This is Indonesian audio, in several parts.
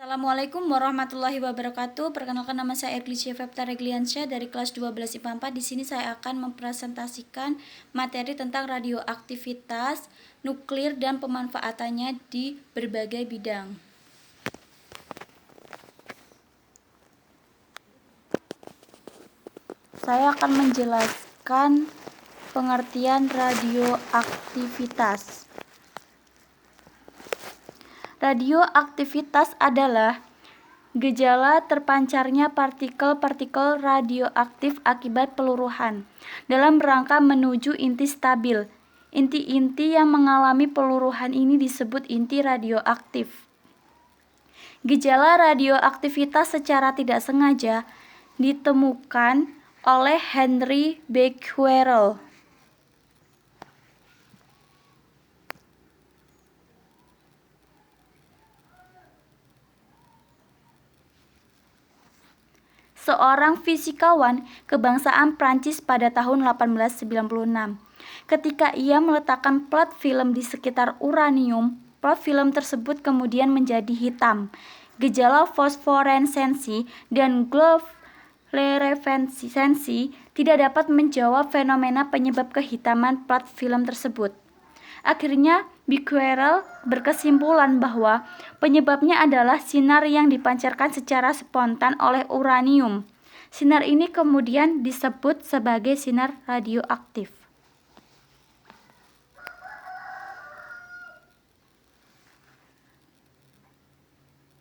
Assalamualaikum warahmatullahi wabarakatuh. Perkenalkan, nama saya Eglisya Fepta Regliansyah dari kelas 12 IPA 4. Di sini saya akan mempresentasikan materi tentang radioaktivitas nuklir dan pemanfaatannya di berbagai bidang. Saya akan menjelaskan pengertian radioaktivitas. Radioaktivitas adalah gejala terpancarnya partikel-partikel radioaktif akibat peluruhan dalam rangka menuju inti stabil. Inti-inti yang mengalami peluruhan ini disebut inti radioaktif. Gejala radioaktivitas secara tidak sengaja ditemukan oleh Henry Becquerel. Seorang fisikawan kebangsaan Prancis pada tahun 1896. Ketika ia meletakkan plat film di sekitar uranium, plat film tersebut kemudian menjadi hitam. Gejala fosforensensi dan fluorescensi tidak dapat menjawab fenomena penyebab kehitaman plat film tersebut. Akhirnya, Becquerel berkesimpulan bahwa penyebabnya adalah sinar yang dipancarkan secara spontan oleh uranium. Sinar ini kemudian disebut sebagai sinar radioaktif.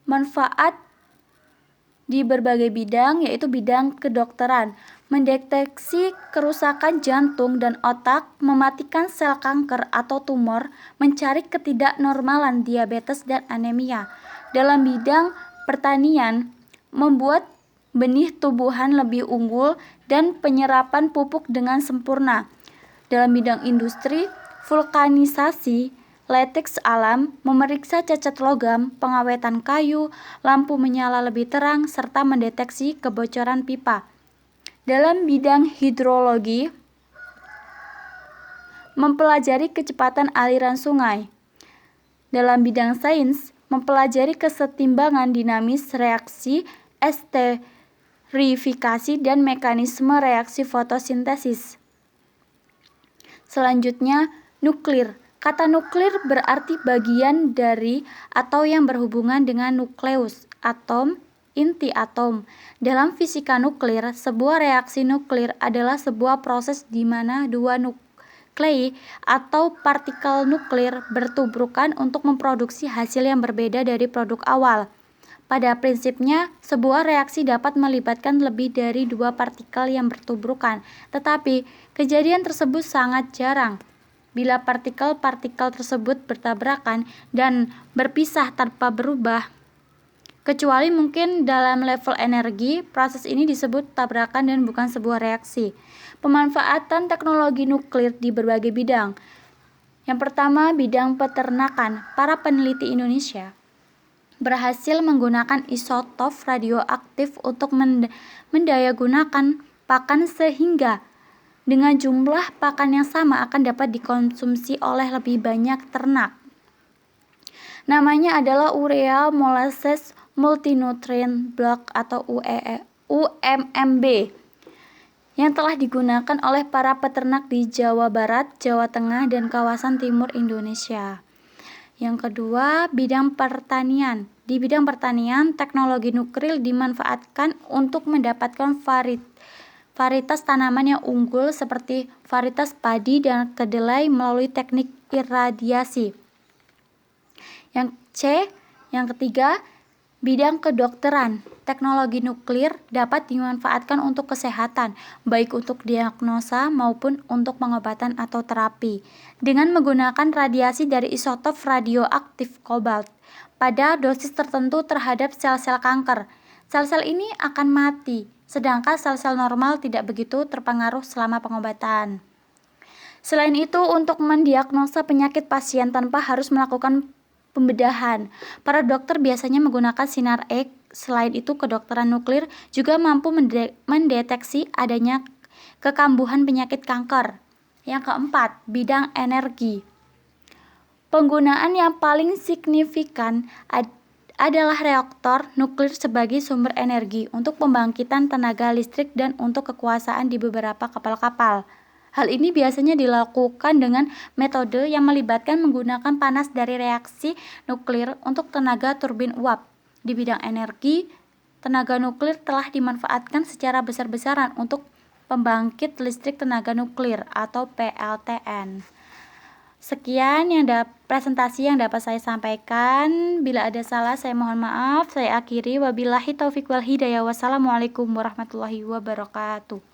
Manfaat di berbagai bidang, yaitu bidang kedokteran, mendeteksi kerusakan jantung dan otak, mematikan sel kanker atau tumor, mencari ketidaknormalan diabetes dan anemia. Dalam bidang pertanian, membuat benih tumbuhan lebih unggul dan penyerapan pupuk dengan sempurna. Dalam bidang industri, vulkanisasi, latex alam, memeriksa cacat logam, pengawetan kayu, lampu menyala lebih terang, serta mendeteksi kebocoran pipa. Dalam bidang hidrologi, mempelajari kecepatan aliran sungai. Dalam bidang sains, mempelajari kesetimbangan dinamis reaksi, esterifikasi, dan mekanisme reaksi fotosintesis. Selanjutnya, nuklir. Kata nuklir berarti bagian dari atau yang berhubungan dengan nukleus, atom, inti atom. Dalam fisika nuklir, sebuah reaksi nuklir adalah sebuah proses di mana dua nuklei atau partikel nuklir bertubrukan untuk memproduksi hasil yang berbeda dari produk awal. Pada prinsipnya, sebuah reaksi dapat melibatkan lebih dari dua partikel yang bertubrukan, tetapi kejadian tersebut sangat jarang. Bila partikel-partikel tersebut bertabrakan dan berpisah tanpa berubah, kecuali mungkin dalam level energi, proses ini disebut tabrakan dan bukan sebuah reaksi. Pemanfaatan teknologi nuklir di berbagai bidang. Yang pertama, bidang peternakan. Para peneliti Indonesia berhasil menggunakan isotop radioaktif untuk mendayagunakan pakan sehingga dengan jumlah pakan yang sama akan dapat dikonsumsi oleh lebih banyak ternak. Namanya adalah Urea Molasses Multinutrient Block atau UMMB yang telah digunakan oleh para peternak di Jawa Barat, Jawa Tengah, dan kawasan timur Indonesia. Yang kedua, bidang pertanian. Di bidang pertanian, teknologi nuklir dimanfaatkan untuk mendapatkan varietas tanaman yang unggul seperti varietas padi dan kedelai melalui teknik iradiasi. Yang ketiga, bidang kedokteran. Teknologi nuklir dapat dimanfaatkan untuk kesehatan, baik untuk diagnosa maupun untuk pengobatan atau terapi, dengan menggunakan radiasi dari isotop radioaktif kobalt pada dosis tertentu terhadap sel-sel kanker. Sel-sel ini akan mati, sedangkan sel-sel normal tidak begitu terpengaruh selama pengobatan. Selain itu, untuk mendiagnosa penyakit pasien tanpa harus melakukan pembedahan, para dokter biasanya menggunakan sinar X. Selain itu, kedokteran nuklir juga mampu mendeteksi adanya kekambuhan penyakit kanker. Yang keempat, bidang energi. Penggunaan yang paling signifikan adalah reaktor nuklir sebagai sumber energi untuk pembangkitan tenaga listrik dan untuk kekuasaan di beberapa kapal-kapal. Hal ini biasanya dilakukan dengan metode yang melibatkan menggunakan panas dari reaksi nuklir untuk tenaga turbin uap. Di bidang energi, tenaga nuklir telah dimanfaatkan secara besar-besaran untuk pembangkit listrik tenaga nuklir atau PLTN. Sekian presentasi yang dapat saya sampaikan. Bila ada salah, saya mohon maaf. Saya akhiri. Wabillahi taufiq wal hidayah. Wassalamualaikum warahmatullahi wabarakatuh.